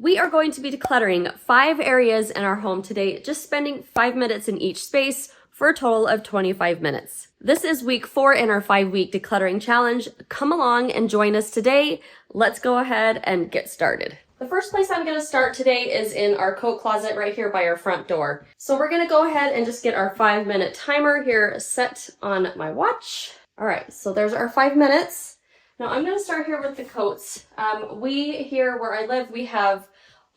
We are going to be decluttering 5 areas in our home today, just spending 5 minutes in each space for a total of 25 minutes. This is week 4 in our 5-week decluttering challenge. Come along and join us today. Let's go ahead and get started. The first place I'm going to start today is in our coat closet right here by our front door. So we're going to go ahead and just get our 5-minute timer here set on my watch. All right, so there's our 5 minutes. Now I'm going to start here with the coats. We here where I live, we have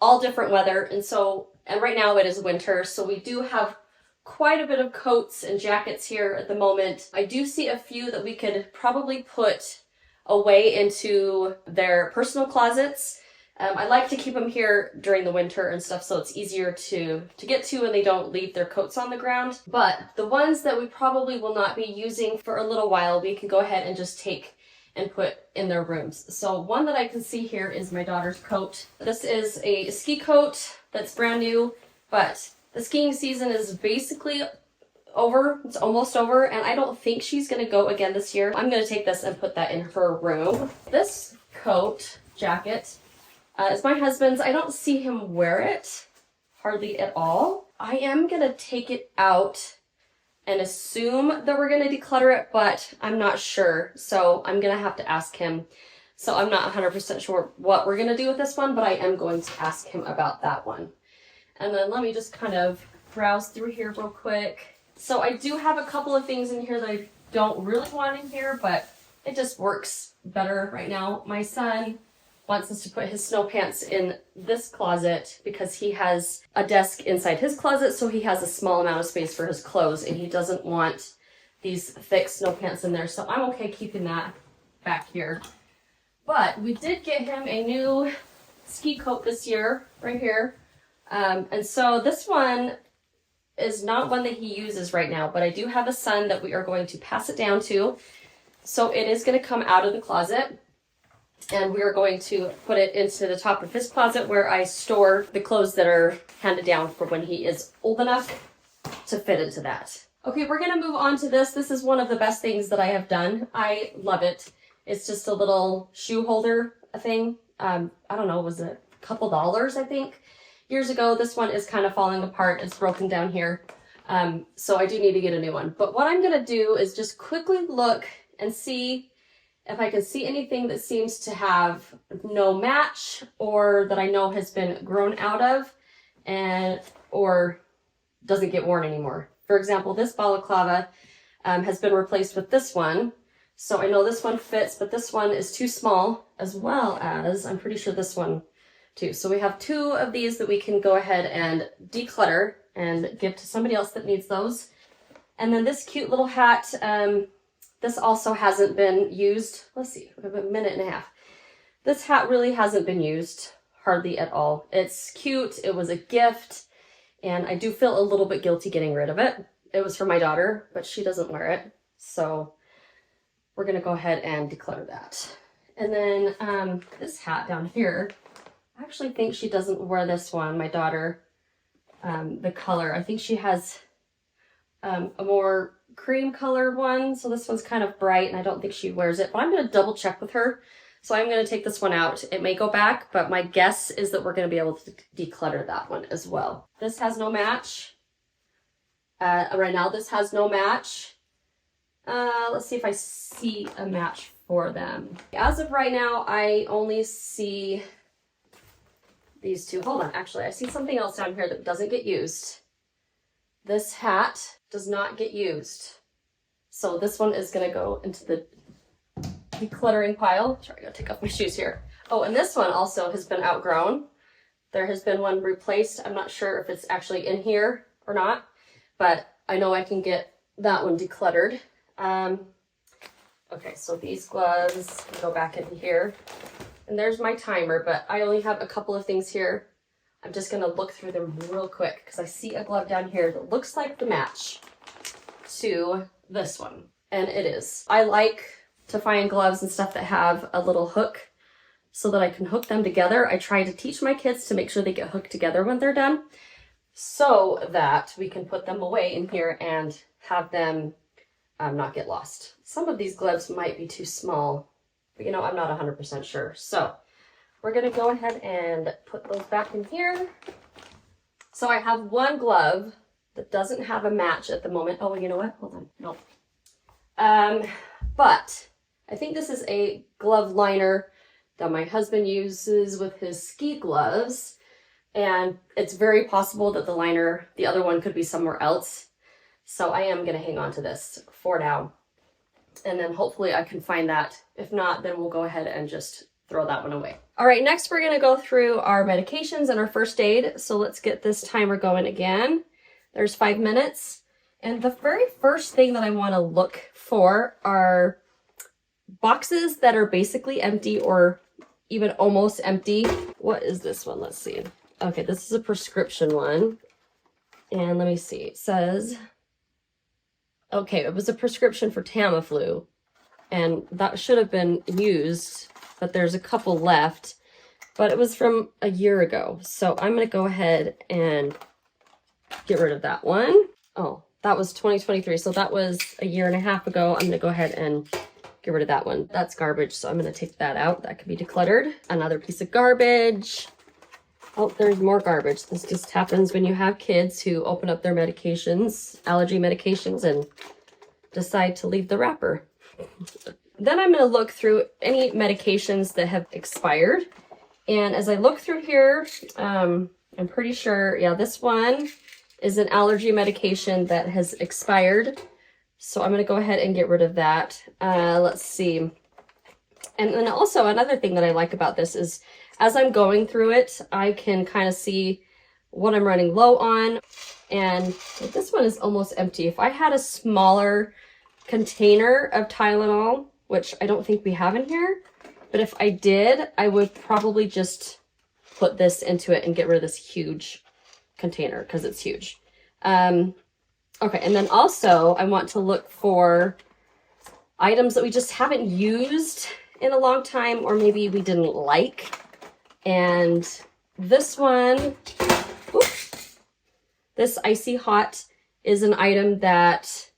all different weather, and right now it is winter, so we do have quite a bit of coats and jackets here at the moment. I do see a few that we could probably put away into their personal closets. I like to keep them here during the winter and stuff, so it's easier to get to and they don't leave their coats on the ground. But the ones that we probably will not be using for a little while, we can go ahead and just take and put in their rooms. So one that I can see here is my daughter's coat. This is a ski coat that's brand new, but the skiing season is basically over. It's almost over, and I don't think she's gonna go again this year. I'm gonna take this and put that in her room. This coat, jacket, is my husband's. I don't see him wear it hardly at all. I am gonna take it out and assume that we're going to declutter it, but I'm not sure. So I'm going to have to ask him. So I'm not 100% sure what we're going to do with this one, but I am going to ask him about that one. And then let me just kind of browse through here real quick. So I do have a couple of things in here that I don't really want in here, but it just works better right now. My son wants us to put his snow pants in this closet because he has a desk inside his closet, so he has a small amount of space for his clothes, and he doesn't want these thick snow pants in there, so I'm okay keeping that back here. But we did get him a new ski coat this year, right here. And so this one is not one that he uses right now, but I do have a son that we are going to pass it down to. So it is going to come out of the closet. And we are going to put it into the top of his closet where I store the clothes that are handed down for when he is old enough to fit into that. Okay, we're going to move on to this. This is one of the best things that I have done. I love it. It's just a little shoe holder thing. I don't know, was it a couple dollars, I think, years ago. This one is kind of falling apart. It's broken down here. So I do need to get a new one. But what I'm going to do is just quickly look and see if I can see anything that seems to have no match or that I know has been grown out of or doesn't get worn anymore. For example, this balaclava has been replaced with this one. So I know this one fits, but this one is too small, as well as I'm pretty sure this one too. So we have 2 of these that we can go ahead and declutter and give to somebody else that needs those. And then this cute little hat, this also hasn't been used. Let's see, we have a minute and a half. This hat really hasn't been used hardly at all. It's cute, it was a gift, and I do feel a little bit guilty getting rid of it. It was for my daughter, but she doesn't wear it. So we're gonna go ahead and declutter that. And then this hat down here, I actually think she doesn't wear this one, my daughter, the color. I think she has a more cream colored one, so this one's kind of bright and I don't think she wears it, but I'm going to double check with her. So I'm going to take this one out. It may go back, but my guess is that we're going to be able to declutter that one as well. This has no match. Right now this has no match. Let's see if I see a match for them. As of right now, I only see these 2. Hold on, actually, I see something else down here that doesn't get used. This hat does not get used. So this one is going to go into the decluttering pile. Sorry, I gotta take off my shoes here. Oh, and this one also has been outgrown. There has been one replaced. I'm not sure if it's actually in here or not, but I know I can get that one decluttered. Okay, so these gloves go back into here. And there's my timer, but I only have a couple of things here. I'm just going to look through them real quick because I see a glove down here that looks like the match to this one. And it is. I like to find gloves and stuff that have a little hook so that I can hook them together. I try to teach my kids to make sure they get hooked together when they're done so that we can put them away in here and have them not get lost. Some of these gloves might be too small, but I'm not 100% sure. So we're gonna go ahead and put those back in here. So I have one glove that doesn't have a match at the moment. Oh, you know what? Hold on. No. But I think this is a glove liner that my husband uses with his ski gloves. And it's very possible that the liner, the other one, could be somewhere else. So I am going to hang on to this for now. And then hopefully I can find that. If not, then we'll go ahead and just throw that one away. All right, next we're going to go through our medications and our first aid. So let's get this timer going again. There's 5 minutes. And the very first thing that I want to look for are boxes that are basically empty or even almost empty. What is this one? Let's see. Okay, this is a prescription one. And let me see. It says, okay, it was a prescription for Tamiflu. And that should have been used, but there's a couple left. But it was from a year ago. So I'm going to go ahead and get rid of that one. Oh, that was 2023. So that was a year and a half ago. I'm going to go ahead and get rid of that one. That's garbage. So I'm going to take that out. That can be decluttered. Another piece of garbage. Oh, there's more garbage. This just happens when you have kids who open up their medications, allergy medications, and decide to leave the wrapper. Then I'm going to look through any medications that have expired. And as I look through here, I'm pretty sure, yeah, this one is an allergy medication that has expired. So I'm going to go ahead and get rid of that. Let's see. And then also another thing that I like about this is as I'm going through it, I can kind of see what I'm running low on. And this one is almost empty. If I had a smaller container of Tylenol, which I don't think we have in here, but if I did, I would probably just put this into it and get rid of this huge container because it's huge. Okay, and then also I want to look for items that we just haven't used in a long time, or maybe we didn't like. And this one, this Icy Hot is an item that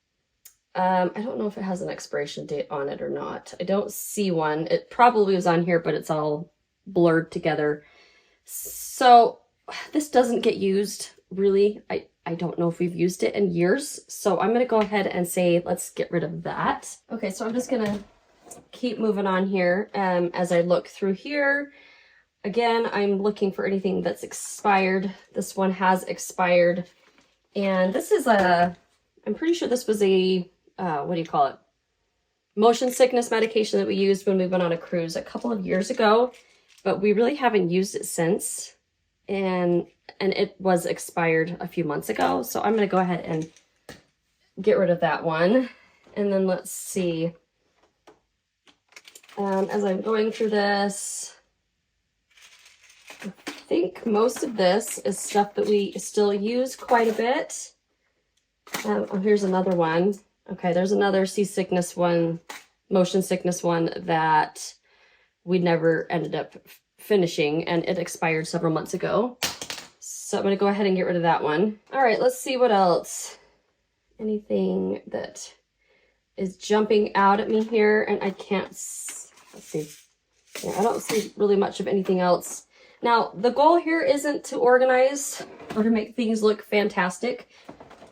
I don't know if it has an expiration date on it or not. I don't see one. It probably was on here, but it's all blurred together. So this doesn't get used really. I don't know if we've used it in years. So I'm going to go ahead and say, let's get rid of that. Okay, so I'm just going to keep moving on here. As I look through here, again, I'm looking for anything that's expired. This one has expired. And this is I'm pretty sure this was a, what do you call it? Motion sickness medication that we used when we went on a cruise a couple of years ago, but we really haven't used it since. And it was expired a few months ago. So I'm going to go ahead and get rid of that one. And then let's see. As I'm going through this, I think most of this is stuff that we still use quite a bit. Oh, here's another one. Okay, there's another seasickness one, motion sickness one that we never ended up finishing, and it expired several months ago. So I'm going to go ahead and get rid of that one. All right, let's see what else. Anything that is jumping out at me here, and I can't, let's see. Yeah, I don't see really much of anything else. Now, the goal here isn't to organize or to make things look fantastic.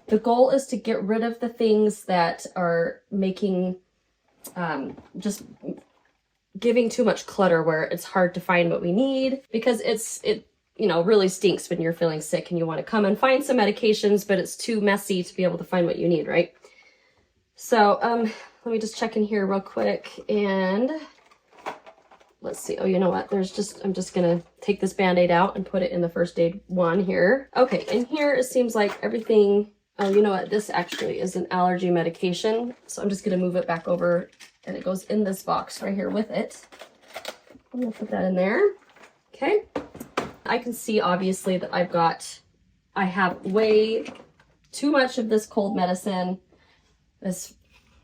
The goal is to get rid of the things that are making, just giving too much clutter where it's hard to find what we need, because it you know, really stinks when you're feeling sick and you want to come and find some medications, but it's too messy to be able to find what you need, right? So, let me just check in here real quick and let's see. Oh, you know what? I'm just gonna take this Band-Aid out and put it in the first aid one here. Okay, in here it seems like everything, oh, you know what? This actually is an allergy medication. So I'm just gonna move it back over and it goes in this box right here with it. I'm gonna put that in there. Okay. I can see obviously that I have way too much of this cold medicine, this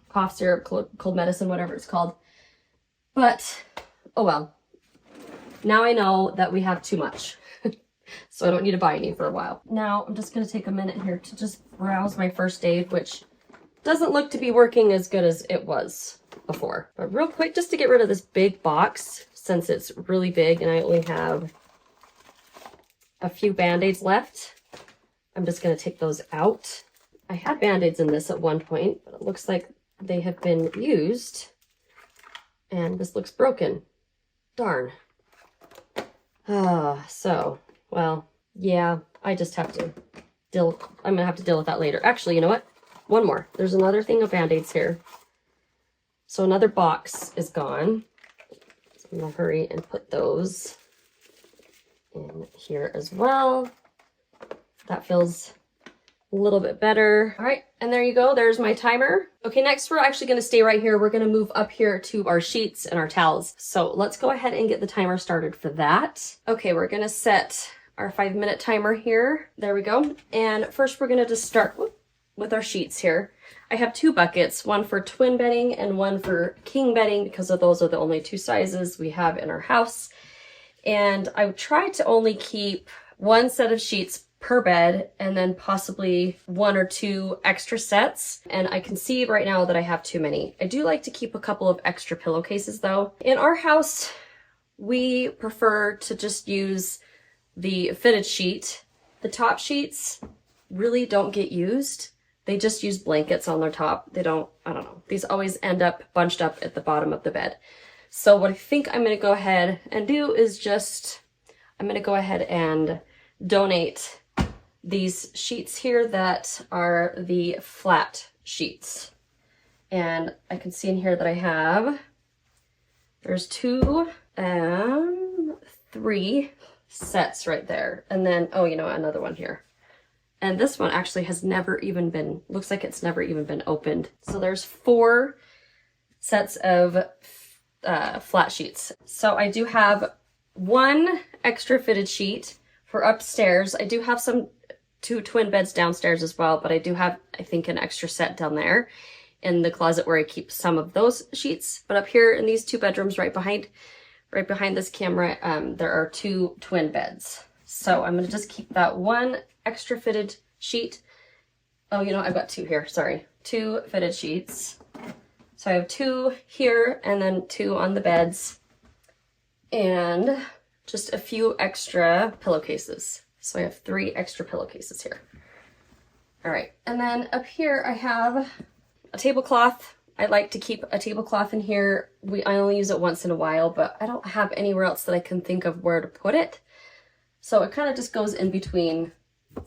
cough syrup, cold medicine, whatever it's called. But, oh well. Now I know that we have too much. So I don't need to buy any for a while. Now I'm just going to take a minute here to just browse my first aid, which doesn't look to be working as good as it was before. But real quick, just to get rid of this big box. since it's really big and I only have a few Band-Aids left, I'm just going to take those out. I had Band-Aids in this at one point, but it looks like they have been used and this looks broken. Darn. So, well, yeah, I just have to I'm going to have to deal with that later. Actually, you know what? One more. There's another thing of Band-Aids here. So another box is gone. So I'm going to hurry and put those in here as well. That feels a little bit better. All right, and there you go. There's my timer. Okay, next we're actually going to stay right here. We're going to move up here to our sheets and our towels. So let's go ahead and get the timer started for that. Okay, we're going to set our 5-minute timer here. There we go. And first we're going to just start with our sheets here. I have 2 buckets, one for twin bedding and one for king bedding, because of those are the only 2 sizes we have in our house. And I try to only keep 1 set of sheets per bed and then possibly 1 or 2 extra sets. And I can see right now that I have too many. I do like to keep a couple of extra pillowcases though. In our house, we prefer to just use the fitted sheet. The top sheets really don't get used. They just use blankets on their top. They don't, I don't know. These always end up bunched up at the bottom of the bed. So what I think I'm going to go ahead and do is just, I'm going to go ahead and donate these sheets here that are the flat sheets. And I can see in here that I have, there's 2 and 3 sets right there. And then, oh, you know, another one here. And this one actually has never even been, looks like it's never even been opened. So there's 4 sets of flat sheets. So I do have 1 extra fitted sheet for upstairs. I do have 2 twin beds downstairs as well, but I do have, I think, an extra set down there in the closet where I keep some of those sheets. But up here in these 2 bedrooms right behind this camera, there are 2 twin beds. So I'm going to just keep that 1 extra fitted sheet. Oh, you know, I've got 2 here, sorry. 2 fitted sheets. So I have 2 here and then 2 on the beds and just a few extra pillowcases. So I have 3 extra pillowcases here. All right, and then up here I have a tablecloth. I like to keep a tablecloth in here. I only use it once in a while, but I don't have anywhere else that I can think of where to put it. So it kind of just goes in between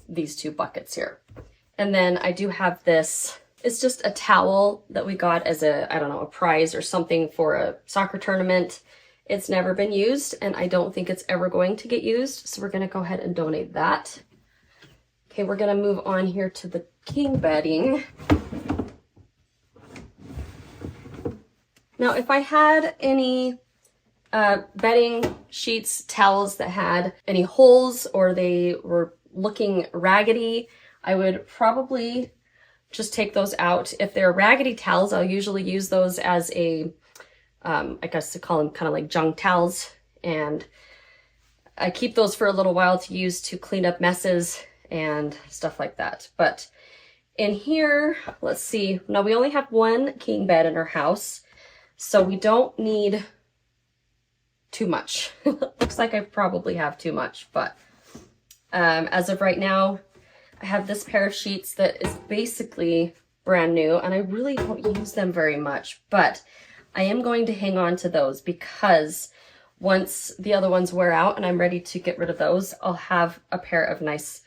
these 2 buckets here. And then I do have this, it's just a towel that we got as a, I don't know, a prize or something for a soccer tournament. It's never been used and I don't think it's ever going to get used. So we're going to go ahead and donate that. Okay, we're going to move on here to the king bedding. Now, if I had any bedding sheets, towels that had any holes or they were looking raggedy, I would probably just take those out. If they're raggedy towels, I'll usually use those as a, I guess to call them kind of like junk towels. And I keep those for a little while to use to clean up messes and stuff like that. But in here, let's see. Now we only have 1 king bed in our house, so we don't need too much. Looks like I probably have too much, but as of right now, I have this pair of sheets that is basically brand new and I really don't use them very much, but I am going to hang on to those because once the other ones wear out and I'm ready to get rid of those, I'll have a pair of nice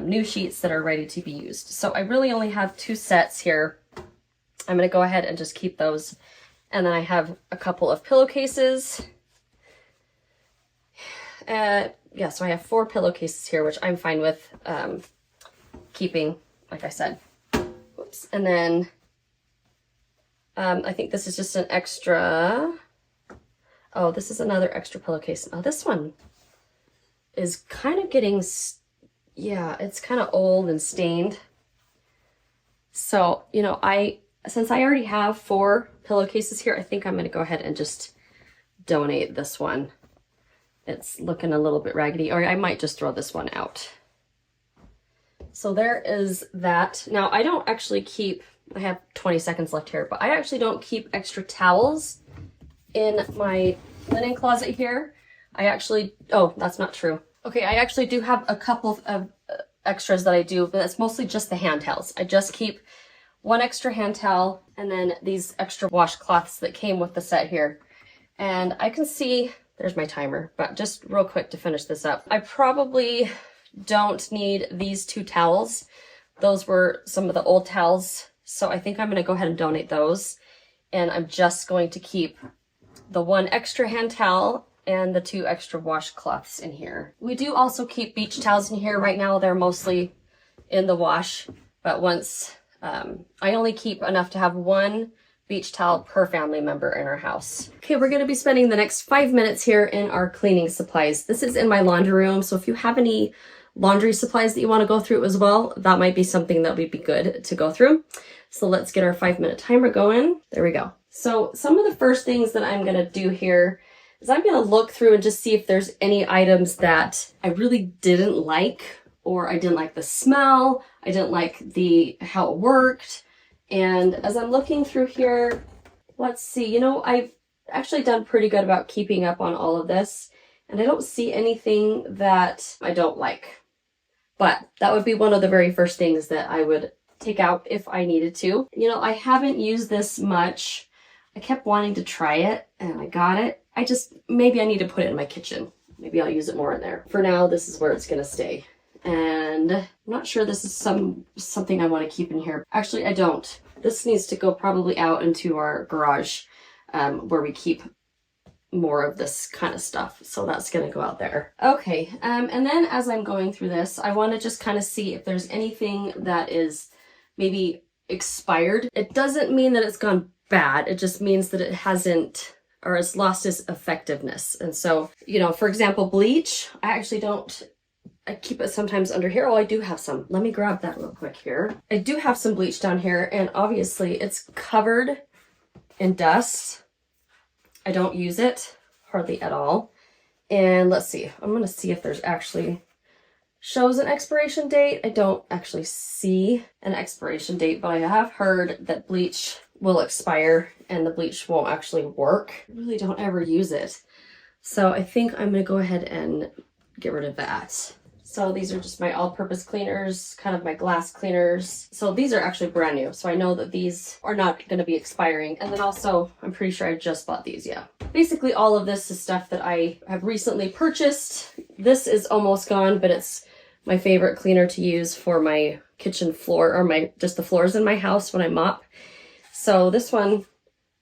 new sheets that are ready to be used. So I really only have 2 sets here. I'm going to go ahead and just keep those. And then I have a couple of pillowcases. Yeah, so I have 4 pillowcases here, which I'm fine with keeping, like I said. Whoops. And then I think this is just an extra. Oh, this is another extra pillowcase. Oh, this one is kind of getting, yeah, it's kind of old and stained. So, you know, since I already have 4 pillowcases here, I think I'm going to go ahead and just donate this one. It's looking a little bit raggedy, or I might just throw this one out. So there is that. Now, I don't actually keep, I have 20 seconds left here, but I actually don't keep extra towels in my linen closet here. Oh, that's not true. Okay, I actually do have a couple of extras that I do, but it's mostly just the hand towels. I just keep one extra hand towel and then these extra washcloths that came with the set here. And I can see, there's my timer, but just real quick to finish this up. I probably don't need these 2 towels. Those were some of the old towels, so I think I'm gonna go ahead and donate those. And I'm just going to keep the 1 extra hand towel and the 2 extra washcloths in here. We do also keep beach towels in here. Right now they're mostly in the wash, but once I only keep enough to have 1 beach towel per family member in our house. Okay, we're gonna be spending the next 5 minutes here in our cleaning supplies. This is in my laundry room, so if you have any laundry supplies that you wanna go through as well, that might be something that would be good to go through. So let's get our 5-minute timer going. There we go. So some of the first things that I'm gonna do here is I'm gonna look through and just see if there's any items that I really didn't like, or I didn't like the smell, I didn't like how it worked. And as I'm looking through here, let's see, you know, I've actually done pretty good about keeping up on all of this, and I don't see anything that I don't like. But that would be one of the very first things that I would take out if I needed to. You know, I haven't used this much. I kept wanting to try it and I got it. Maybe I need to put it in my kitchen. Maybe I'll use it more in there. For now, this is where it's gonna stay. And I'm not sure this is something I want to keep in here. Actually, I don't. This needs to go probably out into our garage where we keep more of this kind of stuff. So that's going to go out there. Okay, and then as I'm going through this, I want to just kind of see if there's anything that is maybe expired. It doesn't mean that it's gone bad. It just means that it hasn't, or it's lost its effectiveness. And so, you know, for example, bleach, I keep it sometimes under here. Oh, I do have some. Let me grab that real quick here. I do have some bleach down here, and obviously it's covered in dust. I don't use it hardly at all. And let's see. I'm going to see if there's actually shows an expiration date. I don't actually see an expiration date, but I have heard that bleach will expire and the bleach won't actually work. I really don't ever use it. So I think I'm going to go ahead and get rid of that. So these are just my all-purpose cleaners, kind of my glass cleaners. So these are actually brand new. So I know that these are not going to be expiring. And then also, I'm pretty sure I just bought these, yeah. Basically all of this is stuff that I have recently purchased. This is almost gone, but it's my favorite cleaner to use for my kitchen floor, or just the floors in my house when I mop. So this one,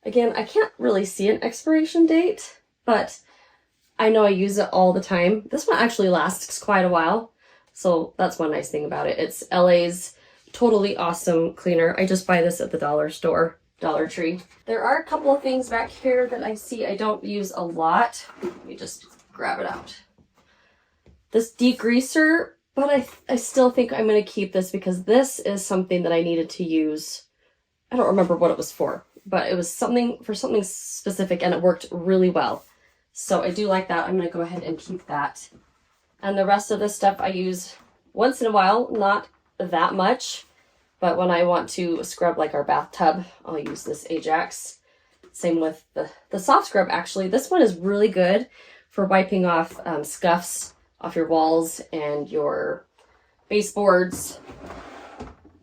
again, I can't really see an expiration date, but I know I use it all the time. This one actually lasts quite a while. So that's one nice thing about it. It's LA's totally awesome cleaner. I just buy this at the dollar store, Dollar Tree. There are a couple of things back here that I see I don't use a lot. Let me just grab it out. This degreaser, but I still think I'm going to keep this because this is something that I needed to use. I don't remember what it was for, but it was something specific and it worked really well. So I do like that. I'm going to go ahead and keep that. And the rest of this stuff I use once in a while, not that much, but when I want to scrub like our bathtub, I'll use this Ajax. Same with the soft scrub, actually. This one is really good for wiping off scuffs off your walls and your baseboards,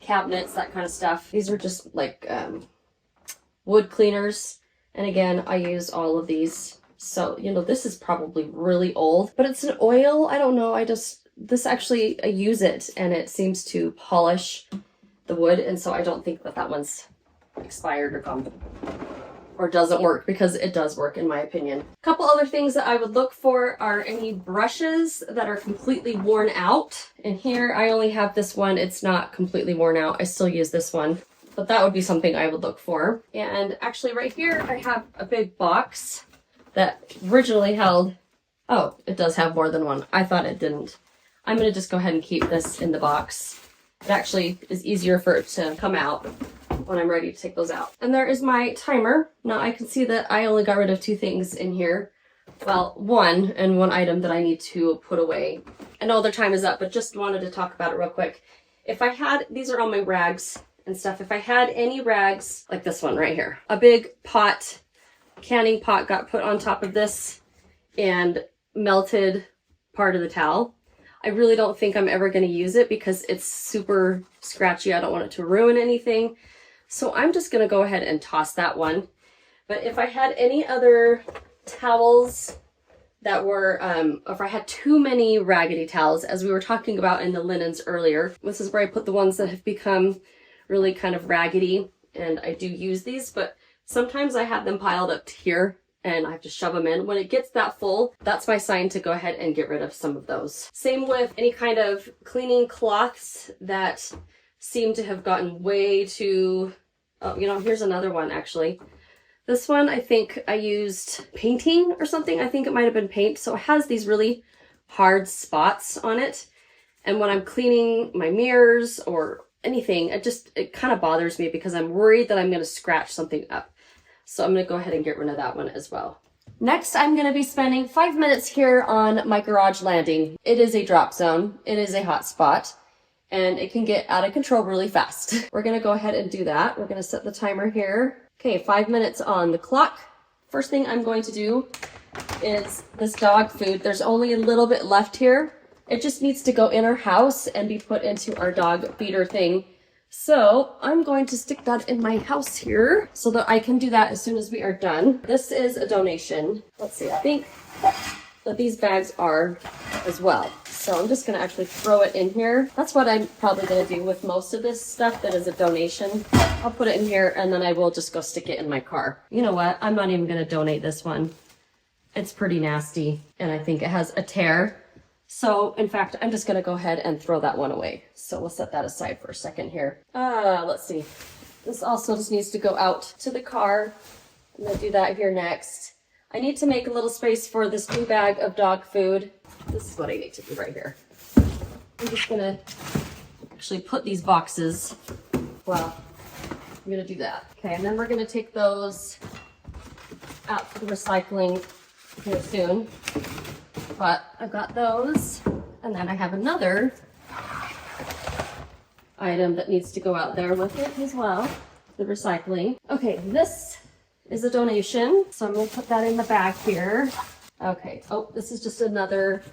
cabinets, that kind of stuff. These are just like wood cleaners. And again, I use all of these. So, you know, this is probably really old, but it's an oil. I don't know. I use it and it seems to polish the wood. And so I don't think that one's expired or gone or doesn't work, because it does work in my opinion. A couple other things that I would look for are any brushes that are completely worn out. And here I only have this one. It's not completely worn out. I still use this one, but that would be something I would look for. And actually right here, I have a big box that originally held, oh, it does have more than one. I thought it didn't. I'm going to just go ahead and keep this in the box. It actually is easier for it to come out when I'm ready to take those out. And there is my timer. Now I can see that I only got rid of 2 things in here. Well, one item that I need to put away. I know their time is up, but just wanted to talk about it real quick. These are all my rags and stuff. If I had any rags, like this one right here, a big pot canning pot got put on top of this and melted part of the towel. I really don't think I'm ever going to use it because it's super scratchy. I don't want it to ruin anything. So I'm just going to go ahead and toss that one. But if I had any other towels that were, if I had too many raggedy towels, as we were talking about in the linens earlier, this is where I put the ones that have become really kind of raggedy, and I do use these, but sometimes I have them piled up here and I have to shove them in. When it gets that full, that's my sign to go ahead and get rid of some of those. Same with any kind of cleaning cloths that seem to have gotten way too, oh, you know, here's another one actually. This one, I think I used painting or something. I think it might have been paint. So it has these really hard spots on it. And when I'm cleaning my mirrors or anything, it kind of bothers me because I'm worried that I'm going to scratch something up. So I'm going to go ahead and get rid of that one as well. Next, I'm going to be spending 5 minutes here on my garage landing. It is a drop zone. It is a hot spot. And it can get out of control really fast. We're going to go ahead and do that. We're going to set the timer here. Okay, 5 minutes on the clock. First thing I'm going to do is this dog food. There's only a little bit left here. It just needs to go in our house and be put into our dog feeder thing. So I'm going to stick that in my house here so that I can do that as soon as we are done. This is a donation. Let's see, I think that these bags are as well. So I'm just going to actually throw it in here. That's what I'm probably going to do with most of this stuff that is a donation. I'll put it in here and then I will just go stick it in my car. You know what? I'm not even going to donate this one. It's pretty nasty and I think it has a tear. So in fact, I'm just going to go ahead and throw that one away. So we'll set that aside for a second here. Let's see. This also just needs to go out to the car. I'm going to do that here next. I need to make a little space for this new bag of dog food. This is what I need to do right here. I'm just going to actually put these boxes. Well, I'm going to do that. Okay, and then we're going to take those out to the recycling here soon. But I've got those, and then I have another item that needs to go out there with it as well, the recycling. Okay, this is a donation, so I'm going to put that in the bag here. Okay, oh, this is just another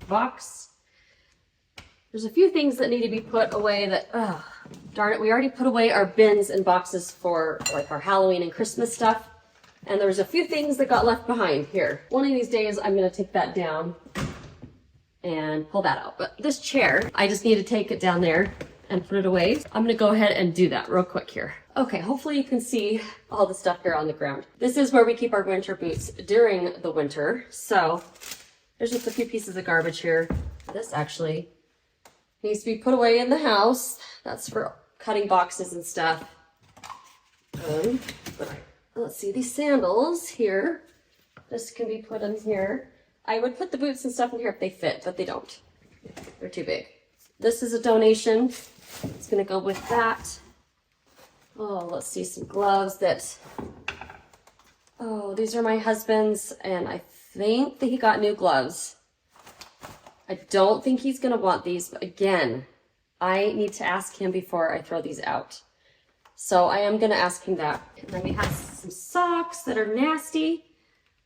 box. There's a few things that need to be put away that, darn it, we already put away our bins and boxes for like our Halloween and Christmas stuff. And there's a few things that got left behind here. One of these days, I'm going to take that down and pull that out. But this chair, I just need to take it down there and put it away. I'm going to go ahead and do that real quick here. Okay, hopefully you can see all the stuff here on the ground. This is where we keep our winter boots during the winter. So there's just a few pieces of garbage here. This actually needs to be put away in the house. That's for cutting boxes and stuff. Let's see, these sandals here, this can be put in here. I would put the boots and stuff in here if they fit, but they don't. They're too big. This is a donation. It's going to go with that. Oh, let's see, some gloves that, oh, these are my husband's, and I think that he got new gloves. I don't think he's going to want these, but again, I need to ask him before I throw these out. So I am going to ask him that. And then we have some socks that are nasty.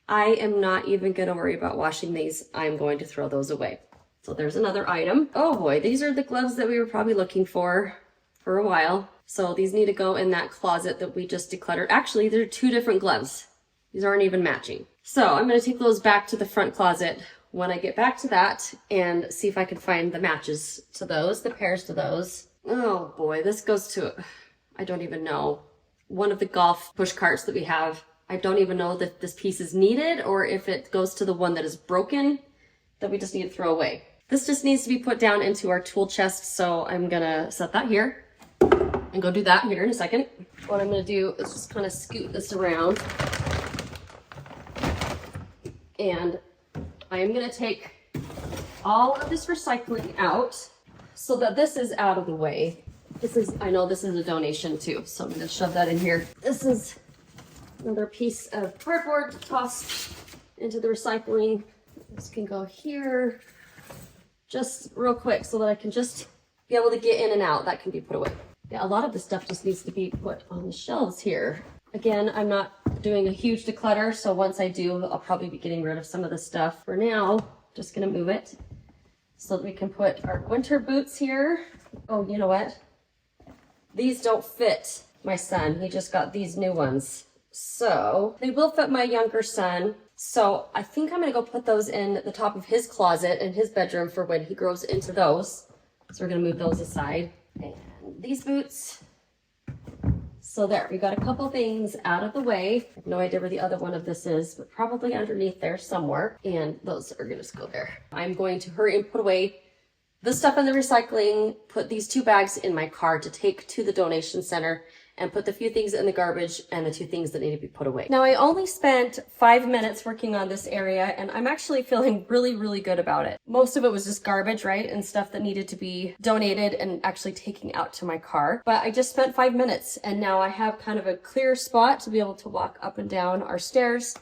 I am not even going to worry about washing these. I'm going to throw those away. So there's another item. Oh boy, these are the gloves that we were probably looking for a while. So these need to go in that closet that we just decluttered. Actually, they're two different gloves. These aren't even matching. So I'm going to take those back to the front closet when I get back to that and see if I can find the matches to those, the pairs to those. Oh boy, this goes to, I don't even know, one of the golf push carts that we have. I don't even know that this piece is needed or if it goes to the one that is broken that we just need to throw away. This just needs to be put down into our tool chest, so I'm gonna set that here and go do that here in a second. What I'm gonna do is just kind of scoot this around, and I am gonna take all of this recycling out so that this is out of the way. This is, I know this is a donation too, so I'm gonna shove that in here. This is another piece of cardboard to toss into the recycling. This can go here, just real quick so that I can just be able to get in and out. That can be put away. Yeah, a lot of the stuff just needs to be put on the shelves here. Again, I'm not doing a huge declutter, so once I do, I'll probably be getting rid of some of the stuff. For now, just gonna move it so that we can put our winter boots here. Oh, you know what? These don't fit my son. He just got these new ones. So they will fit my younger son. So I think I'm gonna go put those in the top of his closet in his bedroom for when he grows into those. So we're gonna move those aside. And these boots. So there, we got a couple things out of the way. I have no idea where the other one of this is, but probably underneath there somewhere. And those are gonna just go there. I'm going to hurry and put away the stuff in the recycling, put these 2 bags in my car to take to the donation center, and put the few things in the garbage and the 2 things that need to be put away. Now, I only spent 5 minutes working on this area, and I'm actually feeling really, really good about it. Most of it was just garbage, right? And stuff that needed to be donated and actually taken out to my car. But I just spent 5 minutes, and now I have kind of a clear spot to be able to walk up and down our stairs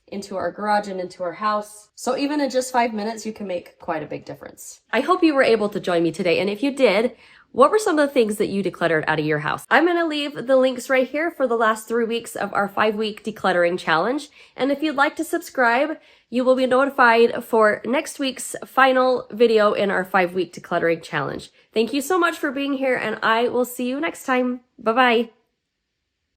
into our garage and into our house. So even in just 5 minutes, you can make quite a big difference. I hope you were able to join me today. And if you did, what were some of the things that you decluttered out of your house? I'm going to leave the links right here for the last 3 weeks of our 5-week decluttering challenge. And if you'd like to subscribe, you will be notified for next week's final video in our 5-week decluttering challenge. Thank you so much for being here, and I will see you next time. Bye-bye.